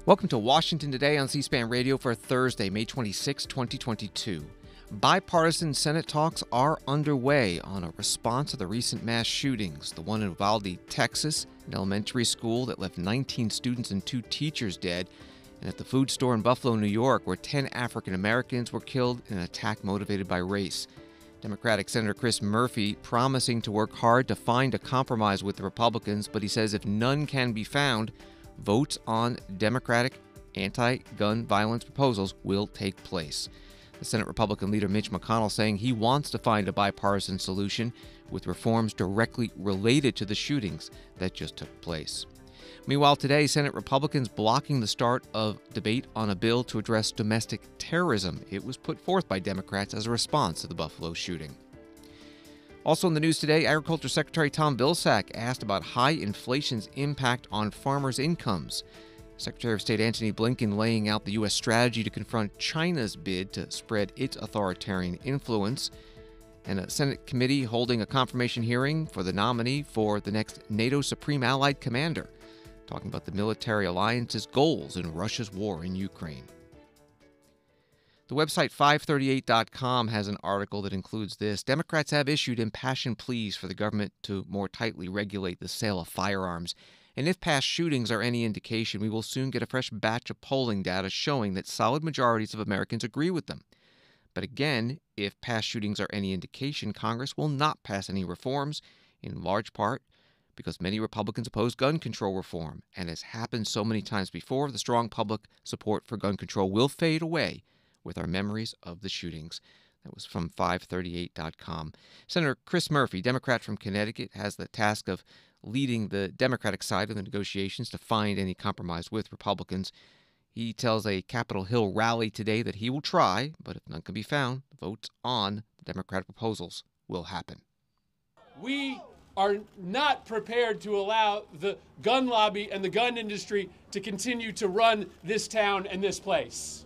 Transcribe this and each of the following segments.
Welcome to Washington Today on C-SPAN Radio for Thursday, May 26, 2022. Bipartisan Senate talks are underway on a response to the recent mass shootings, the one in Uvalde, Texas, an elementary school that left 19 students and 2 teachers dead, and at the food store in Buffalo, New York, where 10 African Americans were killed in an attack motivated by race. Democratic Senator Chris Murphy promising to work hard to find a compromise with the Republicans, but he says if none can be found, votes on Democratic anti-gun violence proposals will take place. The Senate Republican leader Mitch McConnell saying he wants to find a bipartisan solution with reforms directly related to the shootings that just took place. Meanwhile, today, Senate Republicans blocking the start of debate on a bill to address domestic terrorism. It was put forth by Democrats as a response to the Buffalo shooting. Also in the news today, Agriculture Secretary Tom Vilsack asked about high inflation's impact on farmers' incomes. Secretary of State Anthony Blinken laying out the U.S. strategy to confront China's bid to spread its authoritarian influence. And a Senate committee holding a confirmation hearing for the nominee for the next NATO Supreme Allied Commander, talking about the military alliance's goals in Russia's war in Ukraine. The website 538.com has an article that includes this. Democrats have issued impassioned pleas for the government to more tightly regulate the sale of firearms. And if past shootings are any indication, we will soon get a fresh batch of polling data showing that solid majorities of Americans agree with them. But again, if past shootings are any indication, Congress will not pass any reforms, in large part because many Republicans oppose gun control reform. And as happened so many times before, the strong public support for gun control will fade away with our memories of the shootings. That was from 538.com. Senator Chris Murphy, Democrat from Connecticut, has the task of leading the Democratic side of the negotiations to find any compromise with Republicans. He tells a Capitol Hill rally today that he will try, but if none can be found, votes on the Democratic proposals will happen. We are not prepared to allow the gun lobby and the gun industry to continue to run this town and this place.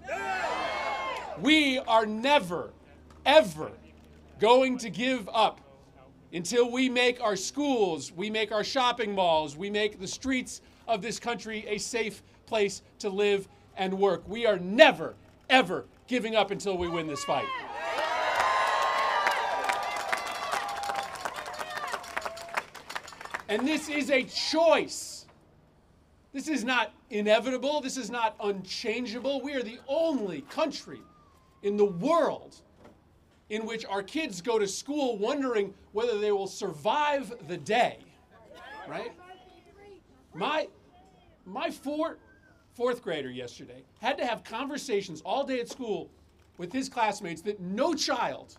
We are never, ever going to give up until we make our schools, we make our shopping malls, we make the streets of this country a safe place to live and work. We are never, ever giving up until we win this fight. And this is a choice. This is not inevitable. This is not unchangeable. We are the only country in the world in which our kids go to school wondering whether they will survive the day, right? My fourth grader yesterday had to have conversations all day at school with his classmates that no child,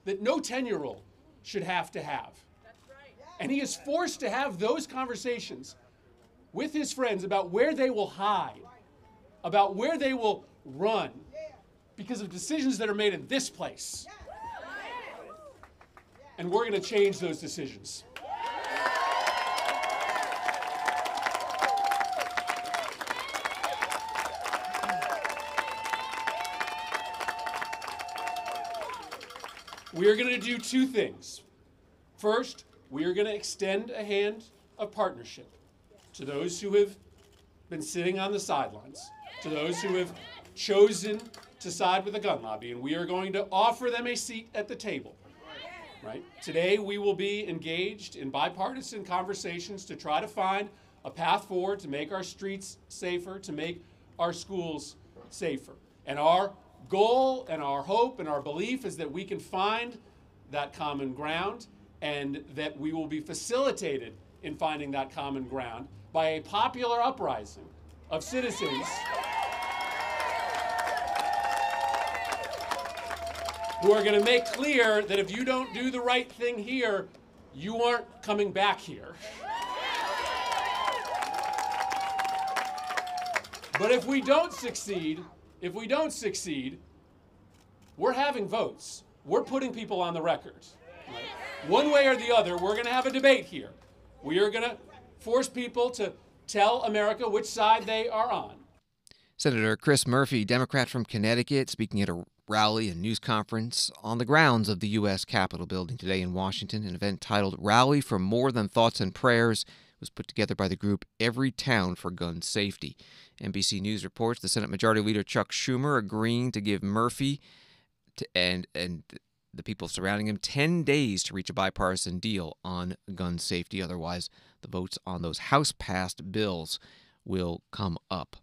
that no 10-year-old should have to have. And he is forced to have those conversations with his friends about where they will hide, about where they will run, because of decisions that are made in this place. And we're going to change those decisions. We are going to do 2 things. First, we are going to extend a hand of partnership to those who have been sitting on the sidelines, to those who have chosen to side with the gun lobby, and we are going to offer them a seat at the table. Right? Today we will be engaged in bipartisan conversations to try to find a path forward to make our streets safer, to make our schools safer. And our goal and our hope and our belief is that we can find that common ground, and that we will be facilitated in finding that common ground by a popular uprising of citizens who are going to make clear that if you don't do the right thing here, you aren't coming back here. But if we don't succeed, we're having votes. We're putting people on the record. Right? One way or the other, we're going to have a debate here. We are going to force people to tell America which side they are on. Senator Chris Murphy, Democrat from Connecticut, speaking at a rally and news conference on the grounds of the U.S. Capitol building today in Washington, an event titled Rally for More Than Thoughts and Prayers, was put together by the group Every Town for Gun Safety. NBC News reports the Senate Majority Leader Chuck Schumer agreeing to give Murphy and the people surrounding him 10 days to reach a bipartisan deal on gun safety. Otherwise, the votes on those House-passed bills will come up.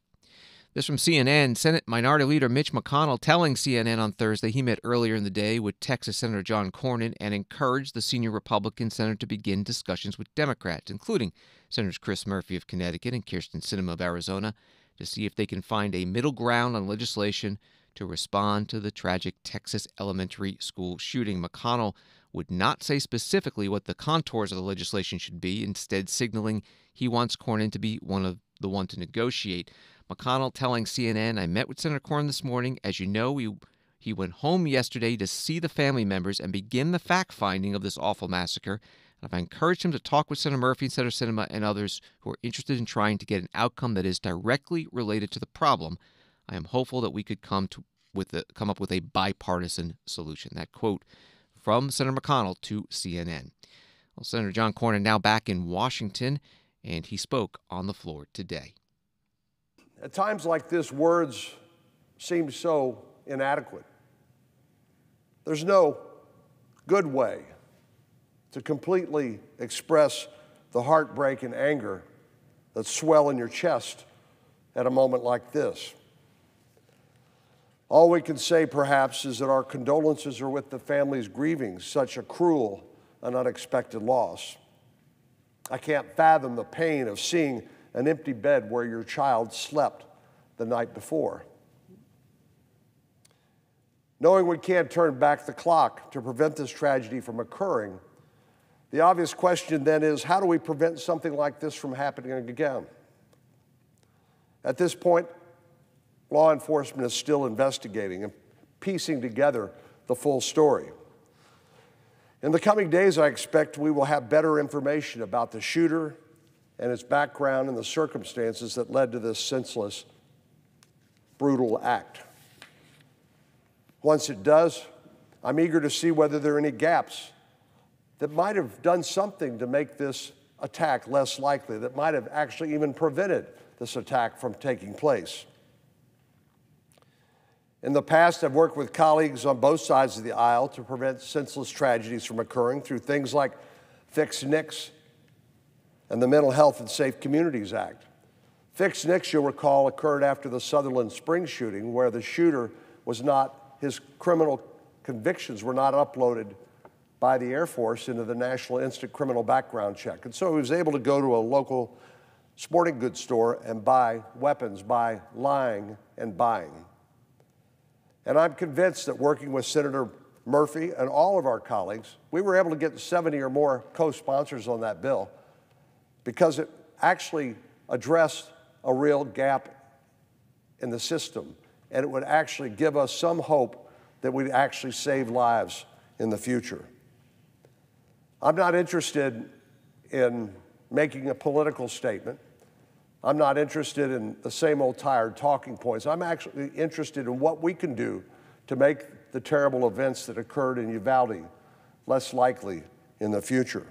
This from CNN. Senate Minority Leader Mitch McConnell telling CNN on Thursday he met earlier in the day with Texas Senator John Cornyn and encouraged the senior Republican senator to begin discussions with Democrats, including Senators Chris Murphy of Connecticut and Kyrsten Sinema of Arizona, to see if they can find a middle ground on legislation to respond to the tragic Texas elementary school shooting. McConnell would not say specifically what the contours of the legislation should be, instead signaling he wants Cornyn to be the one to negotiate. McConnell telling CNN, I met with Senator Cornyn this morning. As you know, he went home yesterday to see the family members and begin the fact-finding of this awful massacre. And I've encouraged him to talk with Senator Murphy and Senator Sinema and others who are interested in trying to get an outcome that is directly related to the problem. I am hopeful that we could come up with a bipartisan solution. That quote from Senator McConnell to CNN. Well, Senator John Cornyn now back in Washington, and he spoke on the floor today. At times like this, words seem so inadequate. There's no good way to completely express the heartbreak and anger that swell in your chest at a moment like this. All we can say, perhaps, is that our condolences are with the families grieving such a cruel and unexpected loss. I can't fathom the pain of seeing an empty bed where your child slept the night before. Knowing we can't turn back the clock to prevent this tragedy from occurring, the obvious question then is, how do we prevent something like this from happening again? At this point, law enforcement is still investigating and piecing together the full story. In the coming days, I expect we will have better information about the shooter and his background and the circumstances that led to this senseless, brutal act. Once it does, I'm eager to see whether there are any gaps that might have done something to make this attack less likely, that might have actually even prevented this attack from taking place. In the past, I've worked with colleagues on both sides of the aisle to prevent senseless tragedies from occurring through things like Fix NICS and the Mental Health and Safe Communities Act. Fix NICS, you'll recall, occurred after the Sutherland Springs shooting, where the shooter his criminal convictions were not uploaded by the Air Force into the National Instant Criminal Background Check. And so he was able to go to a local sporting goods store and buy weapons by lying and buying. And I'm convinced that working with Senator Murphy and all of our colleagues, we were able to get 70 or more co-sponsors on that bill because it actually addressed a real gap in the system, and it would actually give us some hope that we'd actually save lives in the future. I'm not interested in making a political statement. I'm not interested in the same old tired talking points. I'm actually interested in what we can do to make the terrible events that occurred in Uvalde less likely in the future.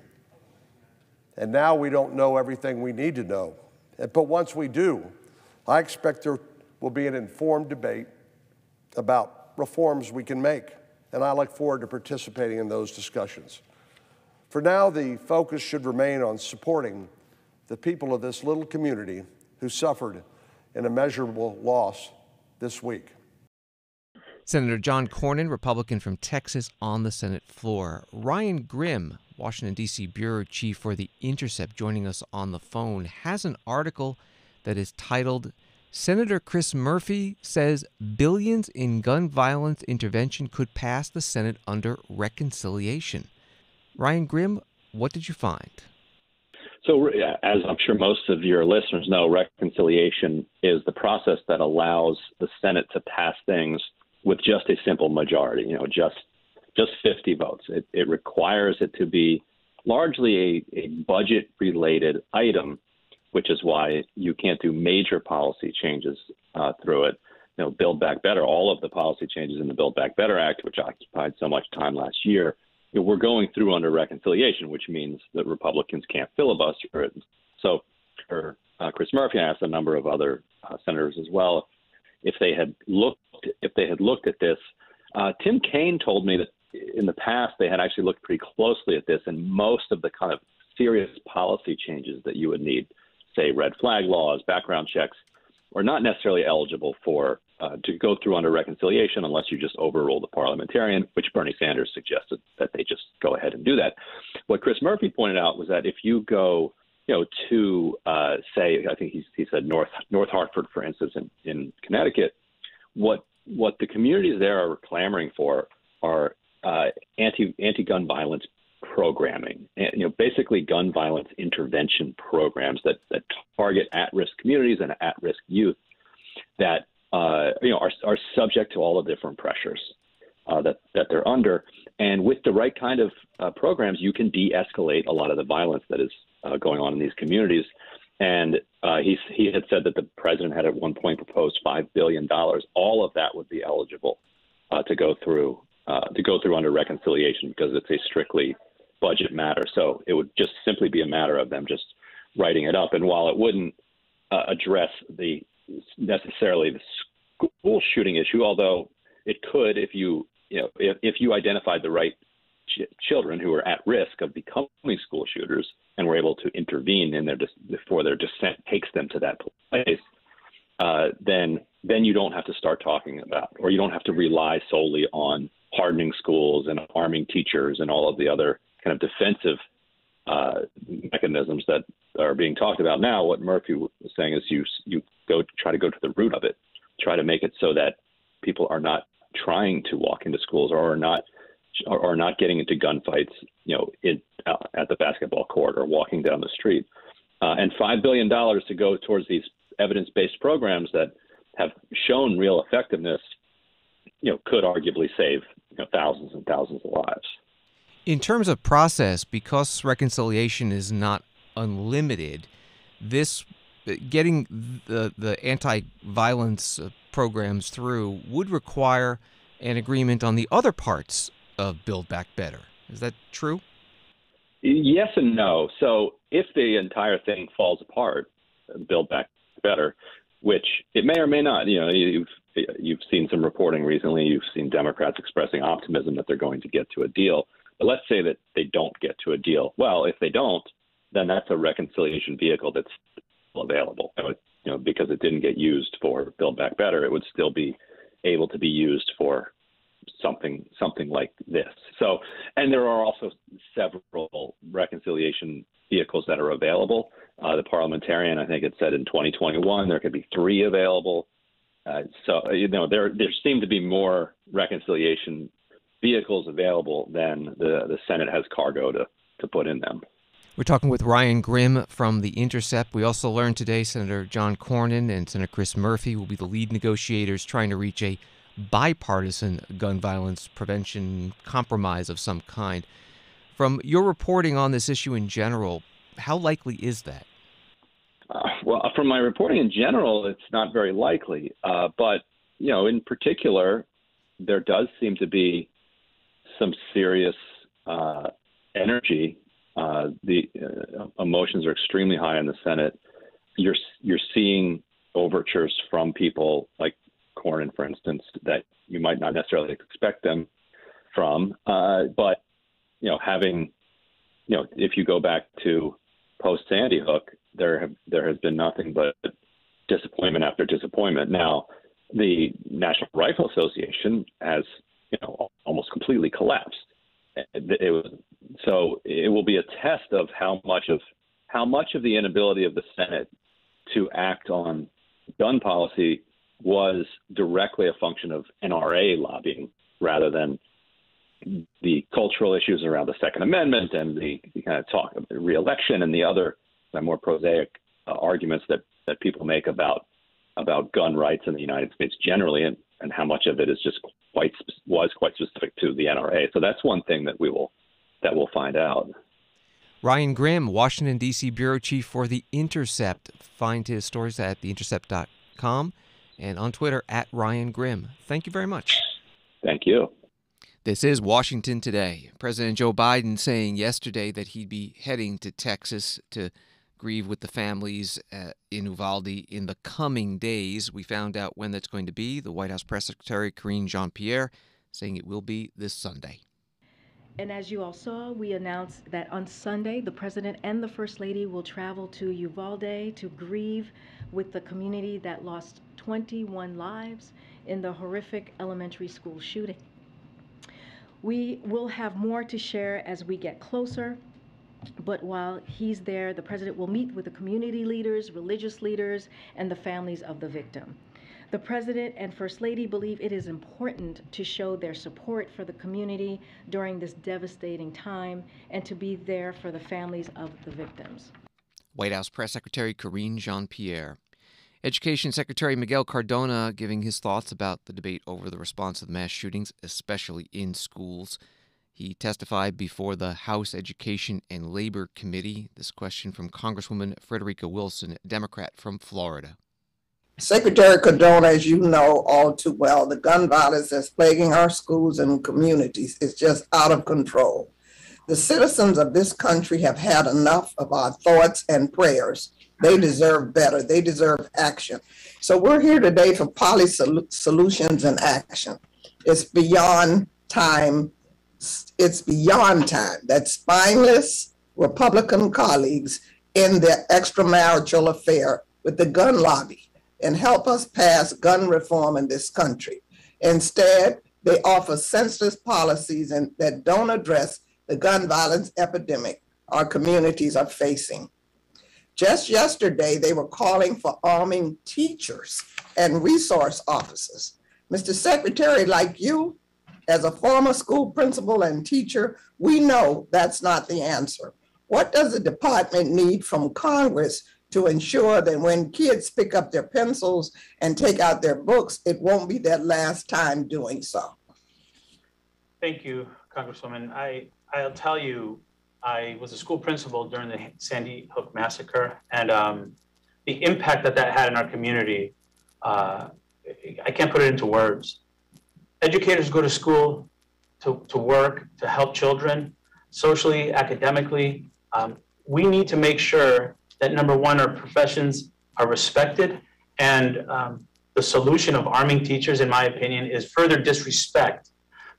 And now we don't know everything we need to know. But once we do, I expect there will be an informed debate about reforms we can make. And I look forward to participating in those discussions. For now, the focus should remain on supporting the people of this little community who suffered an immeasurable loss this week. Senator John Cornyn, Republican from Texas, on the Senate floor. Ryan Grimm, Washington, D.C. bureau chief for The Intercept, joining us on the phone, has an article that is titled, Senator Chris Murphy says billions in gun violence intervention could pass the Senate under reconciliation. Ryan Grimm, what did you find? So as I'm sure most of your listeners know, reconciliation is the process that allows the Senate to pass things with just a simple majority, just 50 votes. It requires it to be largely a budget-related item, which is why you can't do major policy changes through it. Build Back Better, all of the policy changes in the Build Back Better Act, which occupied so much time last year, we're going through under reconciliation, which means that Republicans can't filibuster it. Chris Murphy, and I asked a number of other senators as well, if they had looked at this. Tim Kaine told me that in the past they had actually looked pretty closely at this, and most of the kind of serious policy changes that you would need, say red flag laws, background checks, are not necessarily eligible for to go through under reconciliation unless you just overrule the parliamentarian, which Bernie Sanders suggested that they just go ahead and do that. What Chris Murphy pointed out was that if you go, to say, I think he said North Hartford, for instance, in Connecticut, what the communities there are clamoring for are anti-gun violence programming, basically gun violence intervention programs that target at-risk communities and at-risk youth that are subject to all the different pressures that they're under. And with the right kind of programs, you can de-escalate a lot of the violence that is going on in these communities. And he had said that the president had at one point proposed $5 billion. All of that would be eligible to go through under reconciliation because it's a strictly budget matter. So it would just simply be a matter of them just writing it up. And while it wouldn't address necessarily the school shooting issue, although it could if you identified the right children who are at risk of becoming school shooters and were able to intervene in before their descent takes them to that place, then you don't have to start talking about, or you don't have to rely solely on hardening schools and arming teachers and all of the other kind of defensive mechanisms that are being talked about now. What Murphy was saying is you try to go to the root of it, try to make it so that people are not trying to walk into schools or are not getting into gunfights, at the basketball court or walking down the street. And $5 billion to go towards these evidence-based programs that have shown real effectiveness, could arguably save thousands and thousands of lives. In terms of process, because reconciliation is not unlimited, this getting the anti-violence programs through would require an agreement on the other parts of Build Back Better. Is that true? Yes and no. So if the entire thing falls apart, Build Back Better, which it may or may not, you've seen some reporting recently, you've seen Democrats expressing optimism that they're going to get to a deal. But let's say that they don't get to a deal. Well, if they don't, then that's a reconciliation vehicle that's still available. Because it didn't get used for Build Back Better, it would still be able to be used for something like this. So, and there are also several reconciliation vehicles that are available. The parliamentarian, I think it said in 2021, there could be 3 available. There seem to be more reconciliation vehicles available than the Senate has cargo to put in them. We're talking with Ryan Grimm from The Intercept. We also learned today Senator John Cornyn and Senator Chris Murphy will be the lead negotiators trying to reach a bipartisan gun violence prevention compromise of some kind. From your reporting on this issue in general, how likely is that? Well, from my reporting in general, it's not very likely. But, in particular, there does seem to be some serious energy. The emotions are extremely high in the Senate. You're seeing overtures from people like Cornyn, for instance, that you might not necessarily expect them from. But if you go back to post Sandy Hook, there has been nothing but disappointment after disappointment. Now, the National Rifle Association has almost completely collapsed. So it will be a test of how much of the inability of the Senate to act on gun policy was directly a function of NRA lobbying rather than the cultural issues around the Second Amendment and the kind of talk of the re-election and the other more prosaic arguments that people make about gun rights in the United States generally, and how much of it is just was quite specific to the NRA. So that's one thing that we'll find out. Ryan Grimm, Washington, D.C. Bureau Chief for The Intercept. Find his stories at theintercept.com and on Twitter at Ryan Grimm. Thank you very much. Thank you. This is Washington Today. President Joe Biden saying yesterday that he'd be heading to Texas to grieve with the families in Uvalde in the coming days. We found out when that's going to be. The White House Press Secretary Karine Jean-Pierre saying it will be this Sunday. And as you all saw, we announced that on Sunday, the President and the First Lady will travel to Uvalde to grieve with the community that lost 21 lives in the horrific elementary school shooting. We will have more to share as we get closer, but while he's there, the President will meet with the community leaders, religious leaders, and the families of the victim. The President and First Lady believe it is important to show their support for the community during this devastating time and to be there for the families of the victims. White House Press Secretary Karine Jean-Pierre. Education Secretary Miguel Cardona giving his thoughts about the debate over the response to the mass shootings, especially in schools. He testified before the House Education and Labor Committee. This question from Congresswoman Frederica Wilson, Democrat from Florida. Secretary Cardona, as you know all too well, the gun violence that's plaguing our schools and communities is just out of control. The citizens of this country have had enough of our thoughts and prayers. They deserve better. They deserve action. So we're here today for policy solutions and action. It's beyond time. It's beyond time that spineless Republican colleagues end their extramarital affair with the gun lobby and help us pass gun reform in this country. Instead, they offer senseless policies that don't address the gun violence epidemic our communities are facing. Just yesterday, they were calling for arming teachers and resource officers. Mr. Secretary, like you, as a former school principal and teacher, we know that's not the answer. What does the department need from Congress to ensure that when kids pick up their pencils and take out their books, it won't be their last time doing so? Thank you, Congresswoman. I'll tell you, I was a school principal during the Sandy Hook massacre, and the impact that had in our community, I can't put it into words. Educators go to school to work, to help children, socially, academically. We need to make sure that, number one, our professions are respected, and the solution of arming teachers, in my opinion, is further disrespect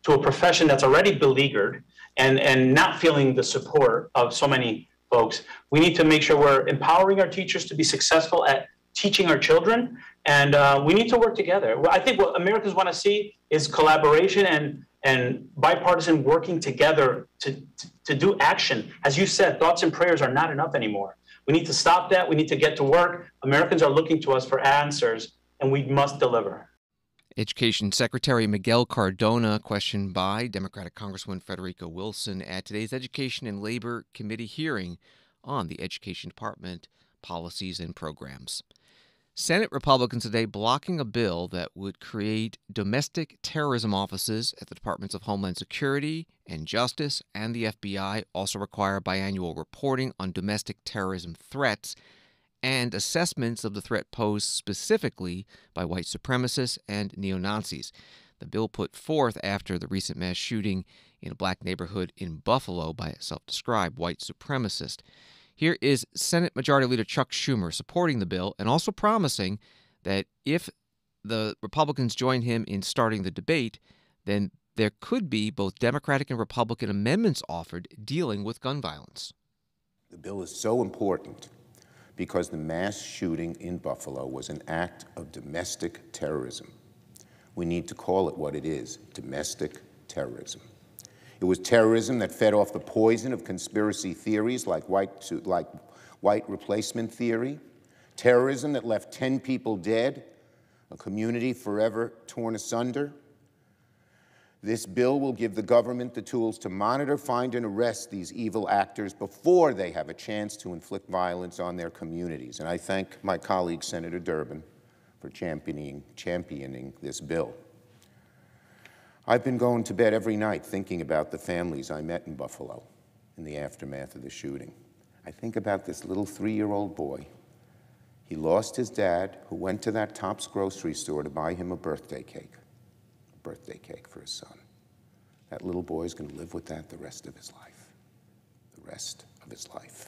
to a profession that's already beleaguered and not feeling the support of so many folks. We need to make sure we're empowering our teachers to be successful at teaching our children, and we need to work together. I think what Americans want to see is collaboration and bipartisan working together to do action. As you said, thoughts and prayers are not enough anymore. We need to stop that. We need to get to work. Americans are looking to us for answers, and we must deliver. Education Secretary Miguel Cardona, questioned by Democratic Congresswoman Frederica Wilson at today's Education and Labor Committee hearing on the Education Department policies and programs. Senate Republicans today blocking a bill that would create domestic terrorism offices at the Departments of Homeland Security and Justice and the FBI, also require biannual reporting on domestic terrorism threats and assessments of the threat posed specifically by white supremacists and neo-Nazis. The bill put forth after the recent mass shooting in a black neighborhood in Buffalo by a self-described white supremacist. Here is Senate Majority Leader Chuck Schumer supporting the bill and also promising that if the Republicans join him in starting the debate, then there could be both Democratic and Republican amendments offered dealing with gun violence. The bill is so important because the mass shooting in Buffalo was an act of domestic terrorism. We need to call it what it is, domestic terrorism. It was terrorism that fed off the poison of conspiracy theories like white replacement theory, terrorism that left 10 people dead, a community forever torn asunder. This bill will give the government the tools to monitor, find, and arrest these evil actors before they have a chance to inflict violence on their communities. And I thank my colleague, Senator Durbin, for championing this bill. I've been going to bed every night thinking about the families I met in Buffalo in the aftermath of the shooting. I think about this little 3-year-old boy. He lost his dad, who went to that Tops grocery store to buy him a birthday cake for his son. That little boy is going to live with that the rest of his life.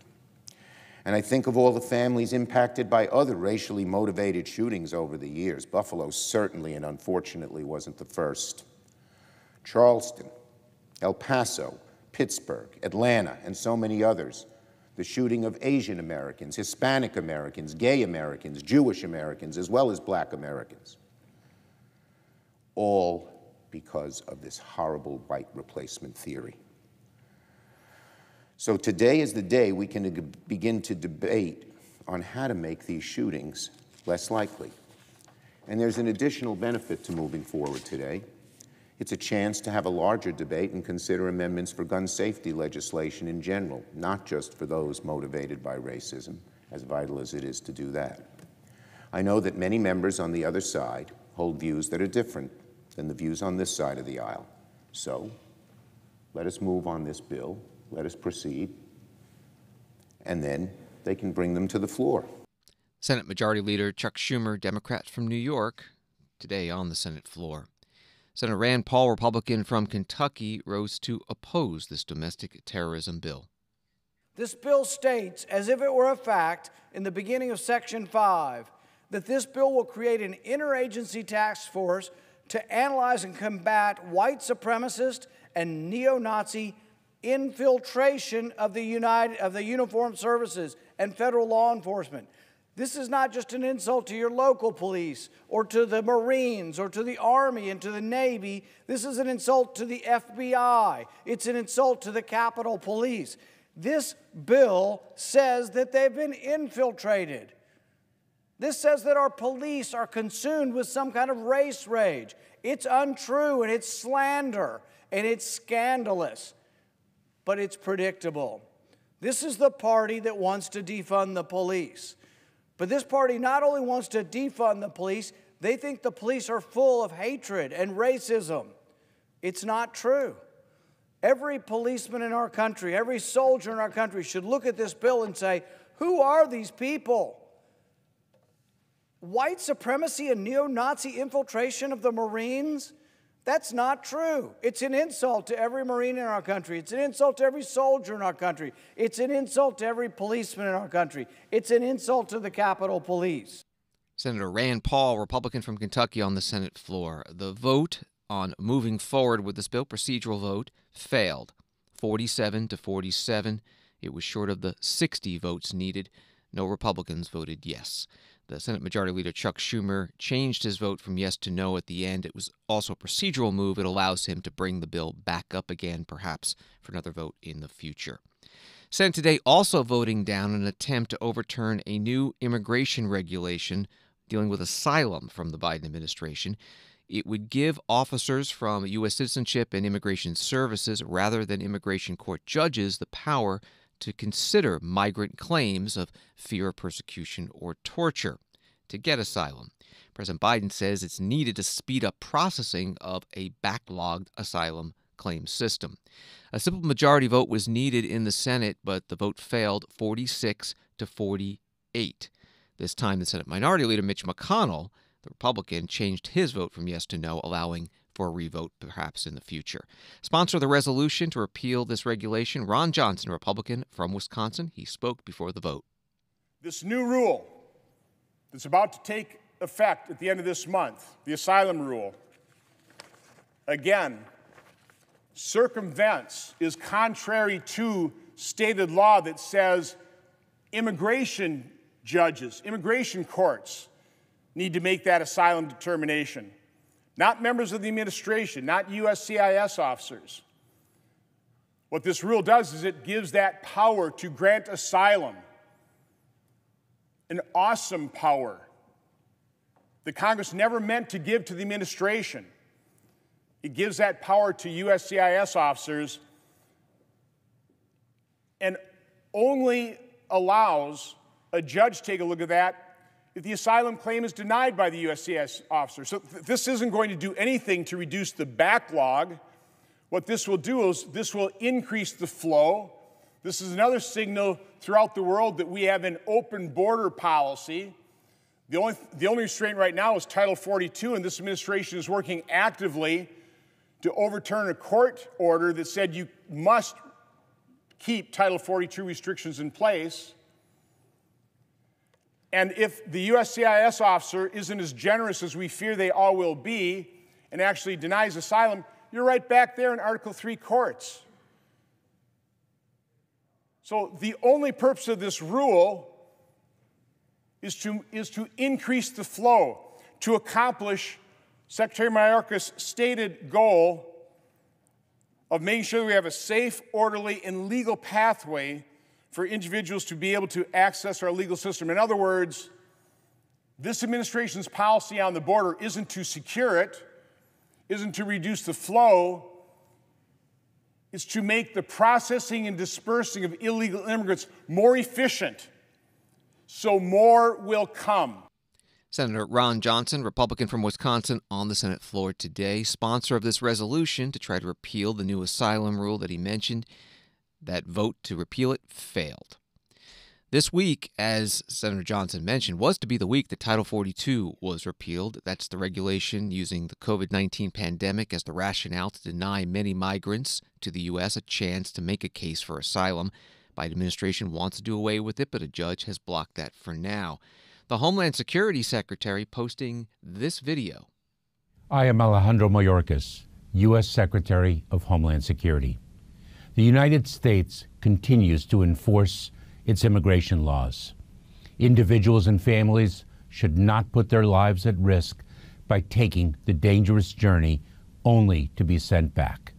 And I think of all the families impacted by other racially motivated shootings over the years. Buffalo certainly and unfortunately wasn't the first. Charleston, El Paso, Pittsburgh, Atlanta, and so many others. The shooting of Asian Americans, Hispanic Americans, gay Americans, Jewish Americans, as well as black Americans. All because of this horrible white replacement theory. So today is the day we can begin to debate on how to make these shootings less likely. And there's an additional benefit to moving forward today. It's a chance to have a larger debate and consider amendments for gun safety legislation in general, not just for those motivated by racism, as vital as it is to do that. I know that many members on the other side hold views that are different than the views on this side of the aisle. So let us move on this bill. Let us proceed, and then they can bring them to the floor. Senate Majority Leader Chuck Schumer, Democrat from New York, today on the Senate floor. Senator Rand Paul, Republican from Kentucky, rose to oppose this domestic terrorism bill. This bill states, as if it were a fact, in the beginning of Section 5, that this bill will create an interagency task force to analyze and combat white supremacist and neo-Nazi infiltration of the uniformed services and federal law enforcement. This is not just an insult to your local police or to the Marines or to the Army and to the Navy. This is an insult to the FBI. It's an insult to the Capitol Police. This bill says that they've been infiltrated. This says that our police are consumed with some kind of race rage. It's untrue, and it's slander, and it's scandalous. But it's predictable. This is the party that wants to defund the police. But this party not only wants to defund the police, they think the police are full of hatred and racism. It's not true. Every policeman in our country, every soldier in our country should look at this bill and say, who are these people? White supremacy and neo-Nazi infiltration of the Marines? That's not true. It's an insult to every Marine in our country. It's an insult to every soldier in our country. It's an insult to every policeman in our country. It's an insult to the Capitol Police. Senator Rand Paul, Republican from Kentucky, on the Senate floor. The vote on moving forward with this bill, procedural vote, failed. 47-47. It was short of the 60 votes needed. No Republicans voted yes. The Senate Majority Leader Chuck Schumer changed his vote from yes to no at the end. It was also a procedural move. It allows him to bring the bill back up again, perhaps for another vote in the future. Senate today also voting down an attempt to overturn a new immigration regulation dealing with asylum from the Biden administration. It would give officers from U.S. Citizenship and Immigration Services, rather than immigration court judges, the power to consider migrant claims of fear of persecution or torture to get asylum. President Biden says it's needed to speed up processing of a backlogged asylum claim system. A simple majority vote was needed in the Senate, but the vote failed 46-48. This time, the Senate Minority Leader Mitch McConnell, the Republican, changed his vote from yes to no, allowing for a revote perhaps in the future. Sponsor of the resolution to repeal this regulation, Ron Johnson, Republican from Wisconsin. He spoke before the vote. This new rule that's about to take effect at the end of this month, the asylum rule, again, circumvents, is contrary to stated law that says immigration judges, immigration courts need to make that asylum determination. Not members of the administration, not USCIS officers. What this rule does is it gives that power to grant asylum, an awesome power that Congress never meant to give to the administration. It gives that power to USCIS officers and only allows a judge to take a look at that if the asylum claim is denied by the USCIS officer. So this isn't going to do anything to reduce the backlog. What this will do is this will increase the flow. This is another signal throughout the world that we have an open border policy. The only restraint right now is Title 42, and this administration is working actively to overturn a court order that said you must keep Title 42 restrictions in place. And if the USCIS officer isn't as generous as we fear they all will be and actually denies asylum, you're right back there in Article 3 courts. So the only purpose of this rule is to increase the flow, to accomplish Secretary Mayorkas' stated goal of making sure that we have a safe, orderly, and legal pathway for individuals to be able to access our legal system. In other words, this administration's policy on the border isn't to secure it, isn't to reduce the flow, it's to make the processing and dispersing of illegal immigrants more efficient, so more will come. Senator Ron Johnson, Republican from Wisconsin, on the Senate floor today, sponsor of this resolution to try to repeal the new asylum rule that he mentioned. That vote to repeal it failed. This week, as Senator Johnson mentioned, was to be the week that Title 42 was repealed. That's the regulation using the COVID-19 pandemic as the rationale to deny many migrants to the U.S. a chance to make a case for asylum. The Biden administration wants to do away with it, but a judge has blocked that for now. The Homeland Security Secretary posting this video. I am Alejandro Mayorkas, U.S. Secretary of Homeland Security. The United States continues to enforce its immigration laws. Individuals and families should not put their lives at risk by taking the dangerous journey only to be sent back.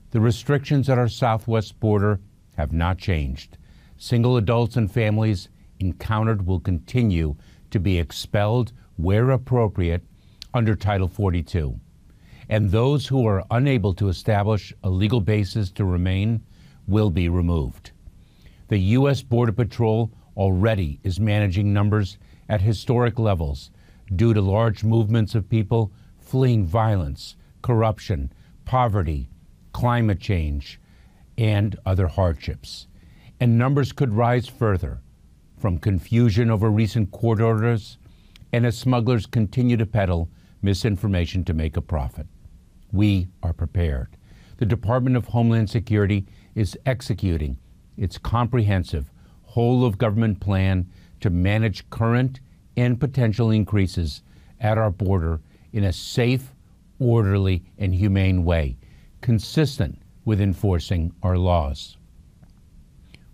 The restrictions at our southwest border have not changed. Single adults and families encountered will continue to be expelled where appropriate under Title 42. And those who are unable to establish a legal basis to remain will be removed. The U.S. Border Patrol already is managing numbers at historic levels due to large movements of people fleeing violence, corruption, poverty, climate change, and other hardships. And numbers could rise further from confusion over recent court orders and as smugglers continue to peddle misinformation to make a profit. We are prepared. The Department of Homeland Security is executing its comprehensive whole-of-government plan to manage current and potential increases at our border in a safe, orderly, and humane way, consistent with enforcing our laws.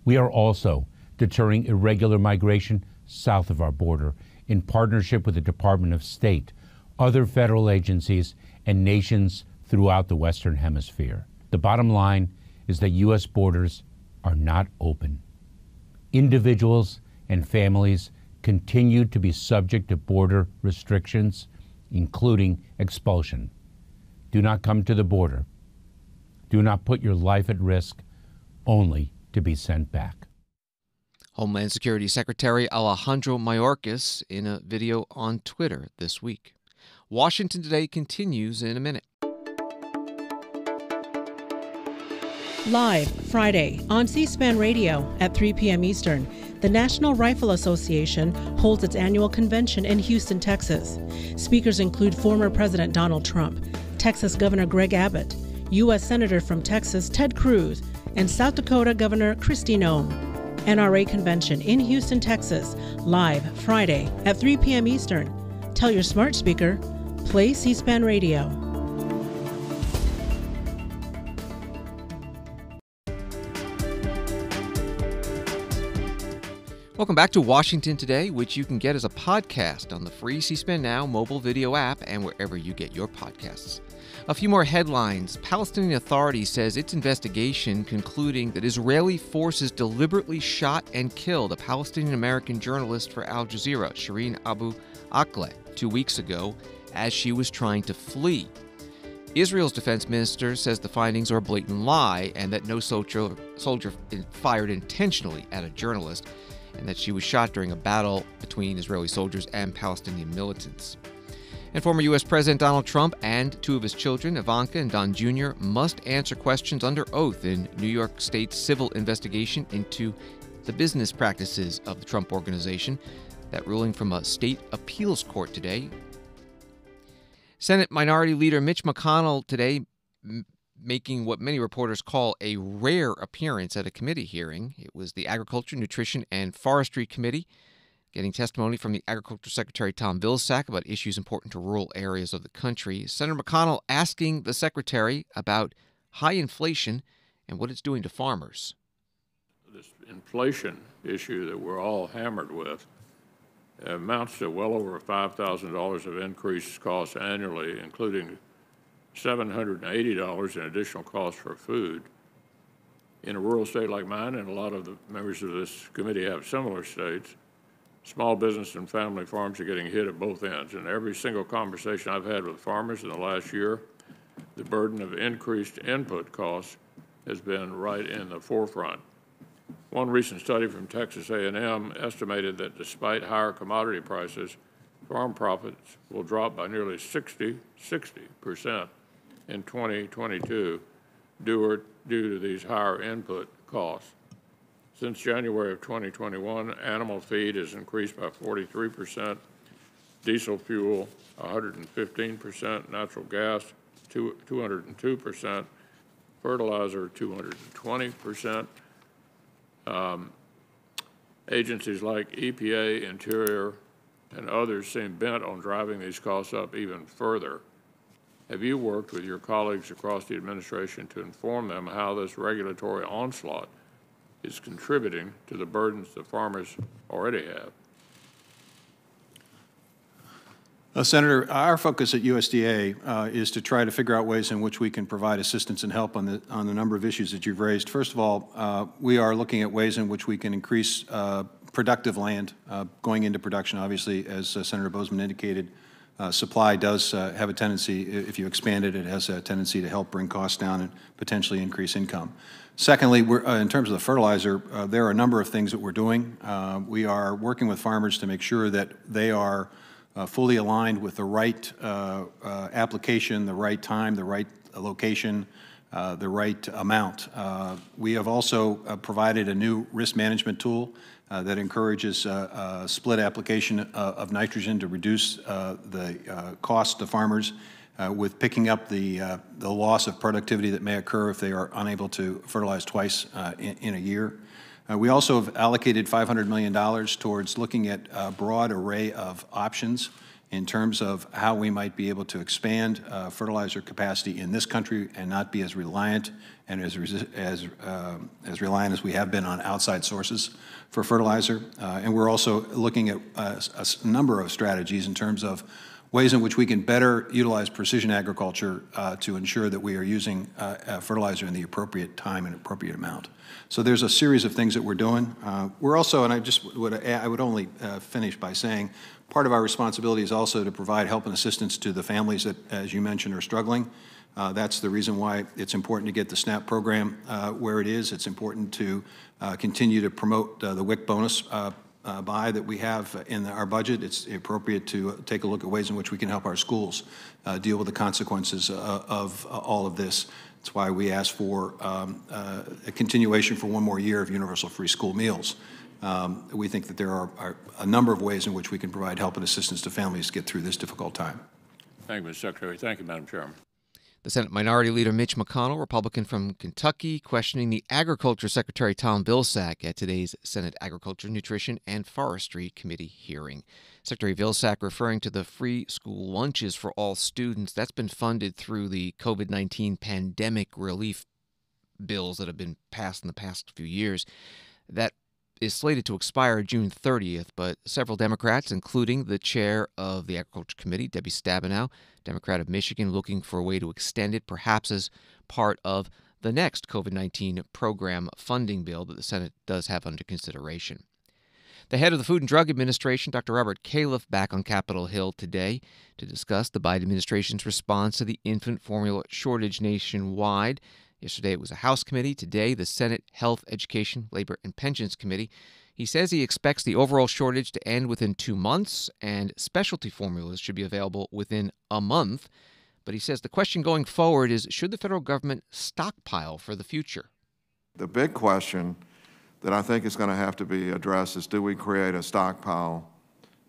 We are also deterring irregular migration south of our border in partnership with the Department of State, other federal agencies, and nations throughout the Western Hemisphere. The bottom line is that U.S. borders are not open. Individuals and families continue to be subject to border restrictions, including expulsion. Do not come to the border. Do not put your life at risk only to be sent back. Homeland Security Secretary Alejandro Mayorkas in a video on Twitter this week. Washington Today continues in a minute. Live Friday on C-SPAN Radio at 3 p.m. Eastern, the National Rifle Association holds its annual convention in Houston, Texas. Speakers include former President Donald Trump, Texas Governor Greg Abbott, U.S. Senator from Texas Ted Cruz, and South Dakota Governor Kristi Noem. NRA Convention in Houston, Texas, live Friday at 3 p.m. Eastern. Tell your smart speaker, play C-SPAN Radio. Welcome back to Washington Today, which you can get as a podcast on the free C-SPAN Now mobile video app and wherever you get your podcasts. A few more headlines. Palestinian Authority says its investigation concluding that Israeli forces deliberately shot and killed a Palestinian-American journalist for Al Jazeera, Shireen Abu Akleh, 2 weeks ago as she was trying to flee. Israel's defense minister says the findings are a blatant lie and that no soldier fired intentionally at a journalist, and that she was shot during a battle between Israeli soldiers and Palestinian militants. And former U.S. President Donald Trump and two of his children, Ivanka and Don Jr., must answer questions under oath in New York State's civil investigation into the business practices of the Trump Organization. That ruling from a state appeals court today. Senate Minority Leader Mitch McConnell today making what many reporters call a rare appearance at a committee hearing. It was the Agriculture, Nutrition, and Forestry Committee. Getting testimony from the Agriculture Secretary Tom Vilsack about issues important to rural areas of the country. Senator McConnell asking the Secretary about high inflation and what it's doing to farmers. This inflation issue that we're all hammered with amounts to well over $5,000 of increased costs annually, including $780 in additional costs for food. In a rural state like mine, and a lot of the members of this committee have similar states, small business and family farms are getting hit at both ends. And every single conversation I've had with farmers in the last year, the burden of increased input costs has been right in the forefront. One recent study from Texas A&M estimated that despite higher commodity prices, farm profits will drop by nearly 60% in 2022 due to these higher input costs. Since January of 2021, animal feed has increased by 43%, diesel fuel 115%, natural gas 202%, fertilizer 220%. Agencies like EPA, Interior, and others seem bent on driving these costs up even further. Have you worked with your colleagues across the administration to inform them how this regulatory onslaught is contributing to the burdens the farmers already have? Senator, our focus at USDA is to try to figure out ways in which we can provide assistance and help on the number of issues that you've raised. First of all, we are looking at ways in which we can increase productive land going into production. Obviously, as Senator Bozeman indicated, supply does have a tendency, if you expand it, it has a tendency to help bring costs down and potentially increase income. Secondly, in terms of the fertilizer, there are a number of things that we're doing. We are working with farmers to make sure that they are fully aligned with the right application, the right time, the right location, the right amount. We have also provided a new risk management tool that encourages split application of nitrogen to reduce the cost to farmers with picking up the loss of productivity that may occur if they are unable to fertilize twice in a year. We also have allocated $500 million towards looking at a broad array of options in terms of how we might be able to expand fertilizer capacity in this country and not be as reliant and as reliant as we have been on outside sources for fertilizer. And we're also looking at a number of strategies in terms of ways in which we can better utilize precision agriculture to ensure that we are using fertilizer in the appropriate time and appropriate amount. So there's a series of things that we're doing. We're also, and I would only finish by saying, part of our responsibility is also to provide help and assistance to the families that, as you mentioned, are struggling. That's the reason why it's important to get the SNAP program where it is. It's important to continue to promote the WIC bonus buy that we have in our budget. It's appropriate to take a look at ways in which we can help our schools deal with the consequences of all of this. That's why we asked for a continuation for one more year of universal free school meals. We think that there are a number of ways in which we can provide help and assistance to families to get through this difficult time. Thank you, Mr. Secretary. Thank you, Madam Chairman. The Senate Minority Leader Mitch McConnell, Republican from Kentucky, questioning the Agriculture Secretary Tom Vilsack at today's Senate Agriculture, Nutrition, and Forestry Committee hearing. Secretary Vilsack referring to the free school lunches for all students. That's been funded through the COVID-19 pandemic relief bills that have been passed in the past few years. That is slated to expire June 30th, but several Democrats, including the chair of the Agriculture Committee, Debbie Stabenow, Democrat of Michigan, looking for a way to extend it, perhaps as part of the next COVID-19 program funding bill that the Senate does have under consideration. The head of the Food and Drug Administration, Dr. Robert Califf, back on Capitol Hill today to discuss the Biden administration's response to the infant formula shortage nationwide. Yesterday it was a House committee. Today, the Senate Health, Education, Labor, and Pensions Committee. He says he expects the overall shortage to end within 2 months, and specialty formulas should be available within a month. But he says the question going forward is, should the federal government stockpile for the future? The big question that I think is going to have to be addressed is, do we create a stockpile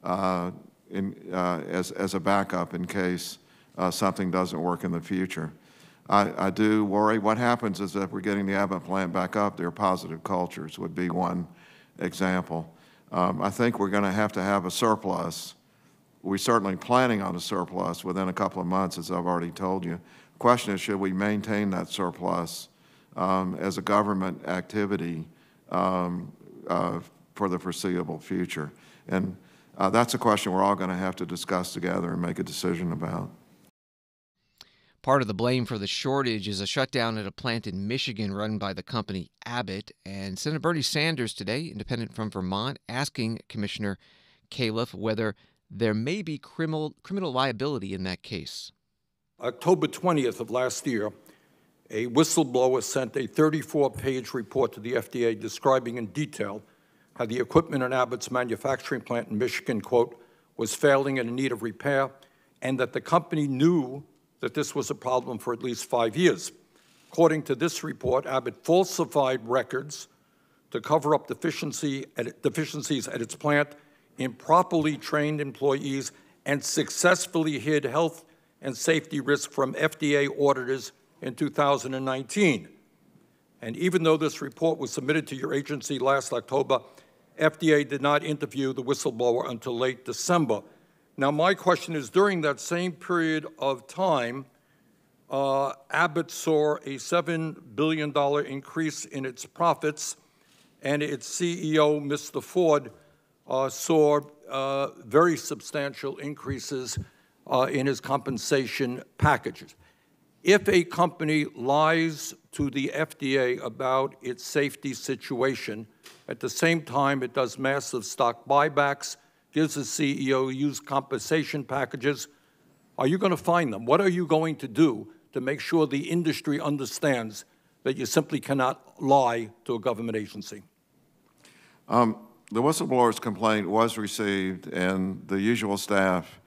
as a backup in case something doesn't work in the future? I do worry. What happens is that if we're getting the Abbott plant back up, there are positive cultures would be one example. I think we're going to have a surplus. We're certainly planning on a surplus within a couple of months, as I've already told you. The question is, should we maintain that surplus as a government activity for the foreseeable future? And that's a question we're all going to have to discuss together and make a decision about. Part of the blame for the shortage is a shutdown at a plant in Michigan run by the company Abbott. And Senator Bernie Sanders today, independent from Vermont, asking Commissioner Califf whether there may be criminal liability in that case. October 20th of last year, a whistleblower sent a 34-page report to the FDA describing in detail how the equipment in Abbott's manufacturing plant in Michigan, quote, was failing and in need of repair, and that the company knew that this was a problem for at least 5 years. According to this report, Abbott falsified records to cover up deficiencies at its plant, improperly trained employees, and successfully hid health and safety risks from FDA auditors in 2019. And even though this report was submitted to your agency last October, FDA did not interview the whistleblower until late December. Now, my question is, during that same period of time, Abbott saw a $7 billion increase in its profits, and its CEO, Mr. Ford, saw very substantial increases in his compensation packages. If a company lies to the FDA about its safety situation, at the same time it does massive stock buybacks, gives the CEO used compensation packages, are you going to fine them? What are you going to do to make sure the industry understands that you simply cannot lie to a government agency? The whistleblower's complaint was received, and the usual staff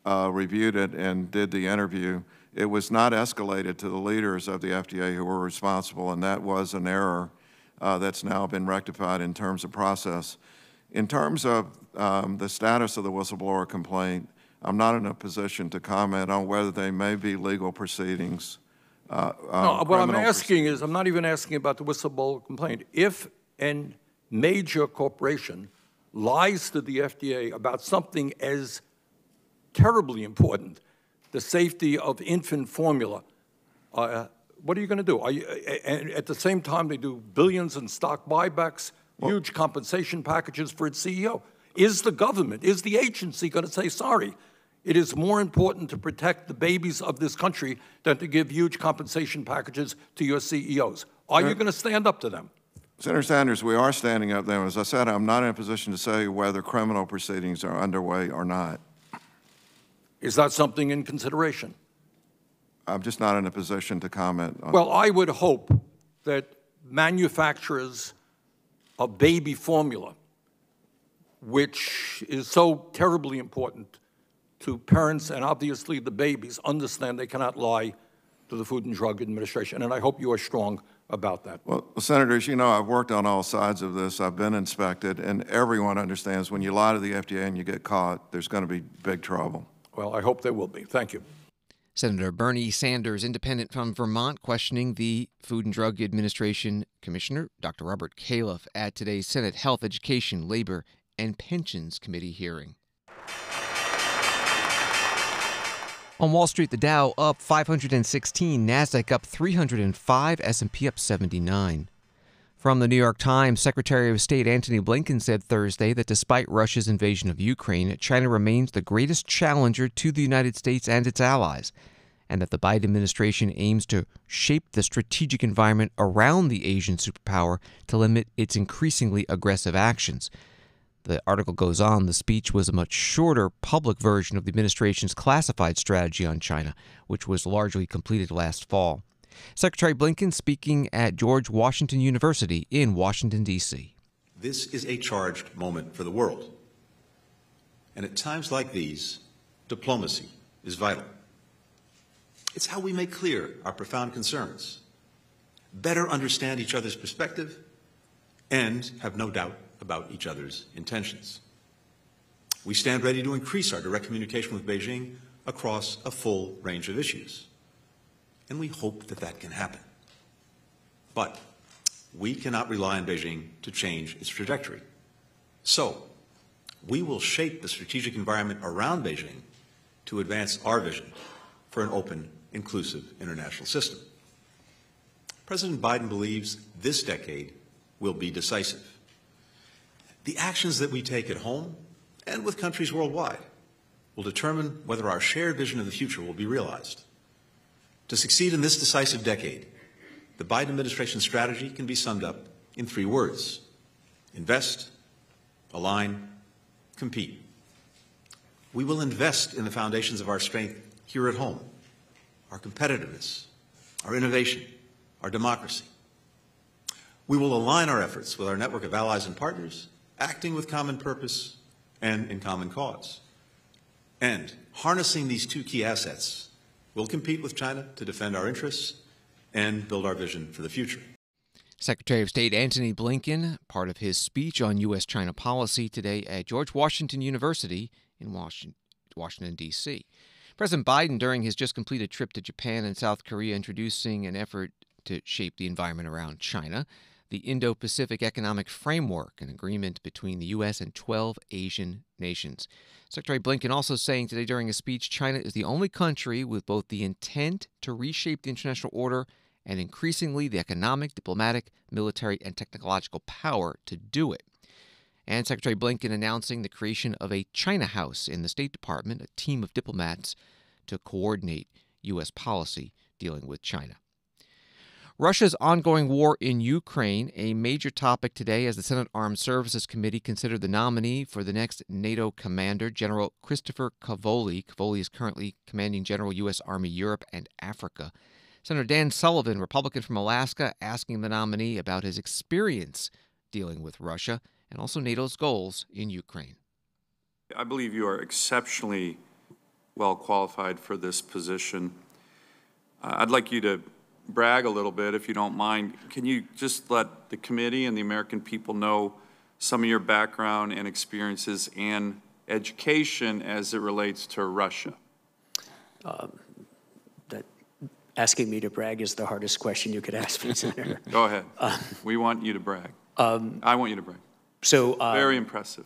reviewed it and did the interview. It was not escalated to the leaders of the FDA who were responsible, and that was an error that's now been rectified in terms of process. In terms of the status of the whistleblower complaint, I'm not in a position to comment on whether they may be legal proceedings. No, what I'm asking is, I'm not even asking about the whistleblower complaint. If a major corporation lies to the FDA about something as terribly important, the safety of infant formula, what are you going to do? And at the same time, they do billions in stock buybacks, huge compensation packages for its CEO. Is the government, is the agency going to say, sorry, it is more important to protect the babies of this country than to give huge compensation packages to your CEOs? Are you going to stand up to them? Senator Sanders, we are standing up to them. As I said, I'm not in a position to say whether criminal proceedings are underway or not. Is that something in consideration? I'm just not in a position to comment on. Well, I would hope that manufacturers of baby formula, which is so terribly important to parents and obviously the babies, understand they cannot lie to the Food and Drug Administration, and I hope you are strong about that. Well, Senators, you know I've worked on all sides of this. I've been inspected, and everyone understands when you lie to the FDA and you get caught, there's going to be big trouble. Well, I hope there will be. Thank you. Senator Bernie Sanders, independent from Vermont, questioning the Food and Drug Administration Commissioner, Dr. Robert Califf, at today's Senate Health, Education, Labor, and Pensions Committee hearing. On Wall Street, the Dow up 516, NASDAQ up 305, S&P up 79. From the New York Times, Secretary of State Anthony Blinken said Thursday that despite Russia's invasion of Ukraine, China remains the greatest challenger to the United States and its allies, and that the Biden administration aims to shape the strategic environment around the Asian superpower to limit its increasingly aggressive actions. The article goes on, the speech was a much shorter public version of the administration's classified strategy on China, which was largely completed last fall. Secretary Blinken speaking at George Washington University in Washington, D.C. This is a charged moment for the world. And at times like these, diplomacy is vital. It's how we make clear our profound concerns, better understand each other's perspective, and have no doubt about each other's intentions. We stand ready to increase our direct communication with Beijing across a full range of issues. And we hope that that can happen. But we cannot rely on Beijing to change its trajectory. So, we will shape the strategic environment around Beijing to advance our vision for an open, inclusive international system. President Biden believes this decade will be decisive. The actions that we take at home and with countries worldwide will determine whether our shared vision of the future will be realized. To succeed in this decisive decade, the Biden administration strategy can be summed up in 3 words: invest, align, compete. We will invest in the foundations of our strength here at home, our competitiveness, our innovation, our democracy. We will align our efforts with our network of allies and partners, acting with common purpose and in common cause. And harnessing these 2 key assets, we'll compete with China to defend our interests and build our vision for the future. Secretary of State Anthony Blinken, part of his speech on U.S.-China policy today at George Washington University in Washington, D.C. President Biden, during his just completed trip to Japan and South Korea, introducing an effort to shape the environment around China, the Indo-Pacific Economic Framework, an agreement between the U.S. and 12 Asian nations. Secretary Blinken also saying today during his speech, China is the only country with both the intent to reshape the international order and increasingly the economic, diplomatic, military, and technological power to do it. And Secretary Blinken announcing the creation of a China House in the State Department, a team of diplomats to coordinate U.S. policy dealing with China. Russia's ongoing war in Ukraine, a major topic today as the Senate Armed Services Committee considered the nominee for the next NATO commander, General Christopher Cavoli. Cavoli is currently commanding General U.S. Army Europe and Africa. Senator Dan Sullivan, Republican from Alaska, asking the nominee about his experience dealing with Russia and also NATO's goals in Ukraine. I believe you are exceptionally well qualified for this position. I'd like you to brag a little bit, if you don't mind. Can you just let the committee and the American people know some of your background and experiences and education as it relates to Russia? Asking me to brag is the hardest question you could ask me, Senator. Go ahead. We want you to brag. I want you to brag. Very impressive.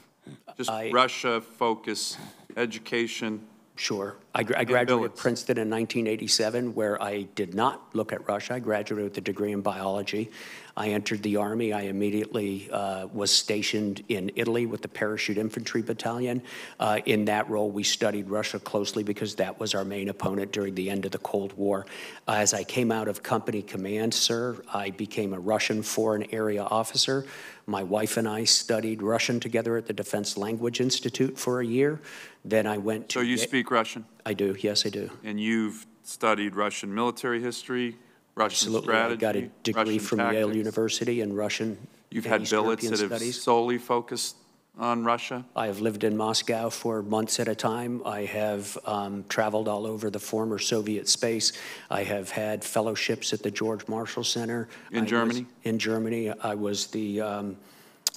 Just Russia, focus, education. Sure. I graduated at Princeton in 1987, where I did not look at Russia. I graduated with a degree in biology. I entered the Army. I immediately was stationed in Italy with the Parachute Infantry Battalion. In that role, we studied Russia closely because that was our main opponent during the end of the Cold War. As I came out of company command, sir, I became a Russian Foreign Area Officer. My wife and I studied Russian together at the Defense Language Institute for a year. Then I went to... So you speak Russian? I do, yes, I do. And you've studied Russian military history, Russian strategy, I got a degree Russian from tactics. Yale University in Russian. You've had billets that have solely focused on Russia? I have lived in Moscow for months at a time. I have traveled all over the former Soviet space. I have had fellowships at the George Marshall Center. In Germany? In Germany. I was on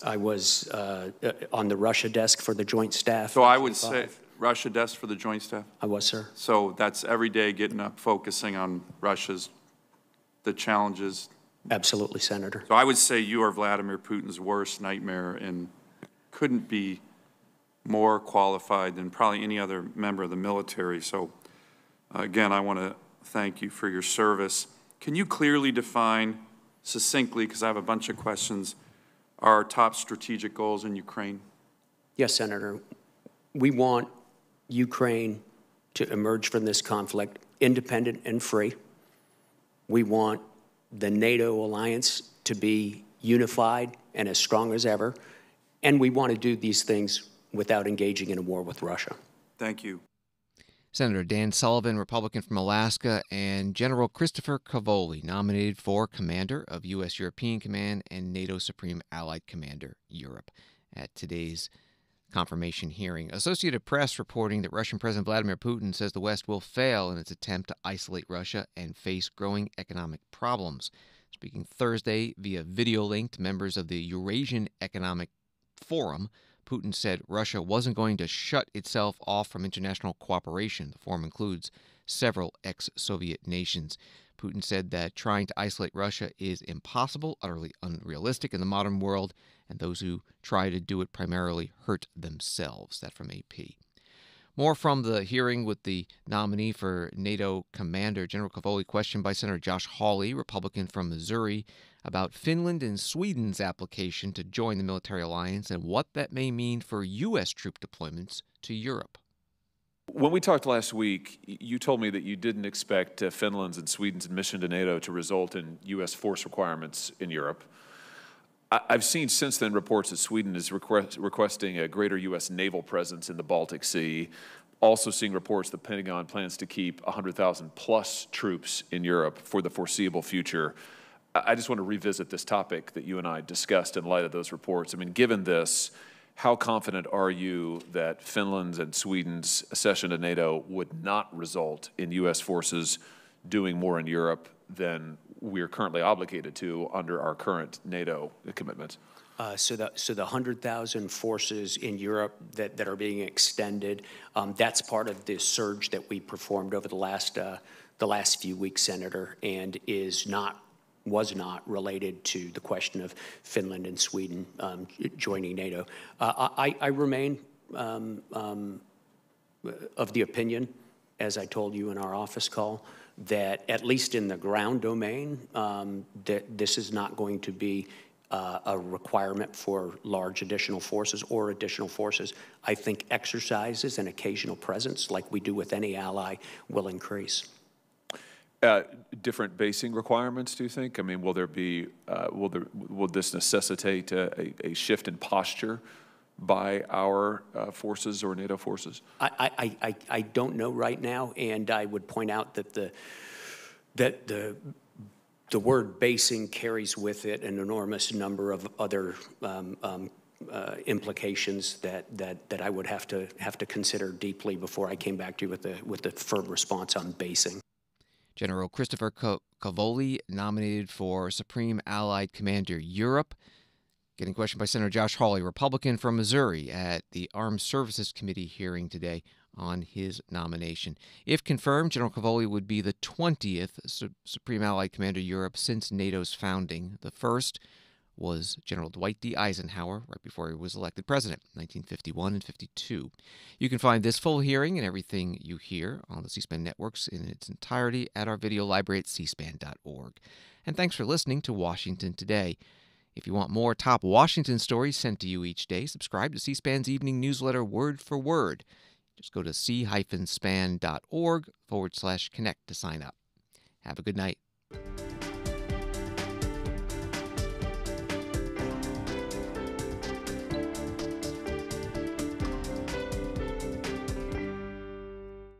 the Russia desk for the Joint Staff. So I would say Russia desk for the Joint Staff? I was, sir. So that's every day getting up, focusing on the challenges. Absolutely, Senator. So I would say you are Vladimir Putin's worst nightmare and couldn't be more qualified than probably any other member of the military. So again, I want to thank you for your service. Can you clearly define succinctly, because I have a bunch of questions, our top strategic goals in Ukraine? Yes, Senator. We want Ukraine to emerge from this conflict independent and free. We want the NATO alliance to be unified and as strong as ever. And we want to do these things without engaging in a war with Russia. Thank you. Senator Dan Sullivan, Republican from Alaska, and General Christopher Cavoli, nominated for Commander of U.S. European Command and NATO Supreme Allied Commander Europe at today's confirmation hearing. Associated Press reporting that Russian President Vladimir Putin says the West will fail in its attempt to isolate Russia and face growing economic problems. Speaking Thursday via video link to members of the Eurasian Economic Forum, Putin said Russia wasn't going to shut itself off from international cooperation. The forum includes several ex-Soviet nations. Putin said that trying to isolate Russia is impossible, utterly unrealistic in the modern world, and those who try to do it primarily hurt themselves. That from AP. More from the hearing with the nominee for NATO commander, General Cavoli, questioned by Senator Josh Hawley, Republican from Missouri, about Finland and Sweden's application to join the military alliance and what that may mean for U.S. troop deployments to Europe. When we talked last week, you told me that you didn't expect Finland's and Sweden's admission to NATO to result in U.S. force requirements in Europe. I've seen since then reports that Sweden is requesting a greater U.S. naval presence in the Baltic Sea. Also seeing reports the Pentagon plans to keep 100,000 plus troops in Europe for the foreseeable future. I just want to revisit this topic that you and I discussed in light of those reports. I mean, given this, how confident are you that Finland's and Sweden's accession to NATO would not result in U.S. forces doing more in Europe than we're currently obligated to under our current NATO commitments? So the 100,000 forces in Europe that are being extended, that's part of the surge that we performed over the last few weeks, Senator, and was not related to the question of Finland and Sweden joining NATO. I remain of the opinion, as I told you in our office call, that at least in the ground domain, that this is not going to be a requirement for large additional forces or additional forces. I think exercises and occasional presence, like we do with any ally, will increase. Different basing requirements, do you think? I mean, will there be, will this necessitate a shift in posture by our forces or NATO forces? I don't know right now, and I would point out that the word basing carries with it an enormous number of other implications that I would have to consider deeply before I came back to you with a firm response on basing. General Christopher Cavoli, nominated for Supreme Allied Commander Europe, getting questioned by Senator Josh Hawley, Republican from Missouri, at the Armed Services Committee hearing today on his nomination. If confirmed, General Cavoli would be the 20th Supreme Allied Commander Europe since NATO's founding. The first was General Dwight D. Eisenhower, right before he was elected president, 1951 and 52. You can find this full hearing and everything you hear on the C-SPAN networks in its entirety at our video library at cspan.org. And thanks for listening to Washington Today. If you want more top Washington stories sent to you each day, subscribe to C-SPAN's evening newsletter Word for Word. Just go to c-span.org/connect to sign up. Have a good night.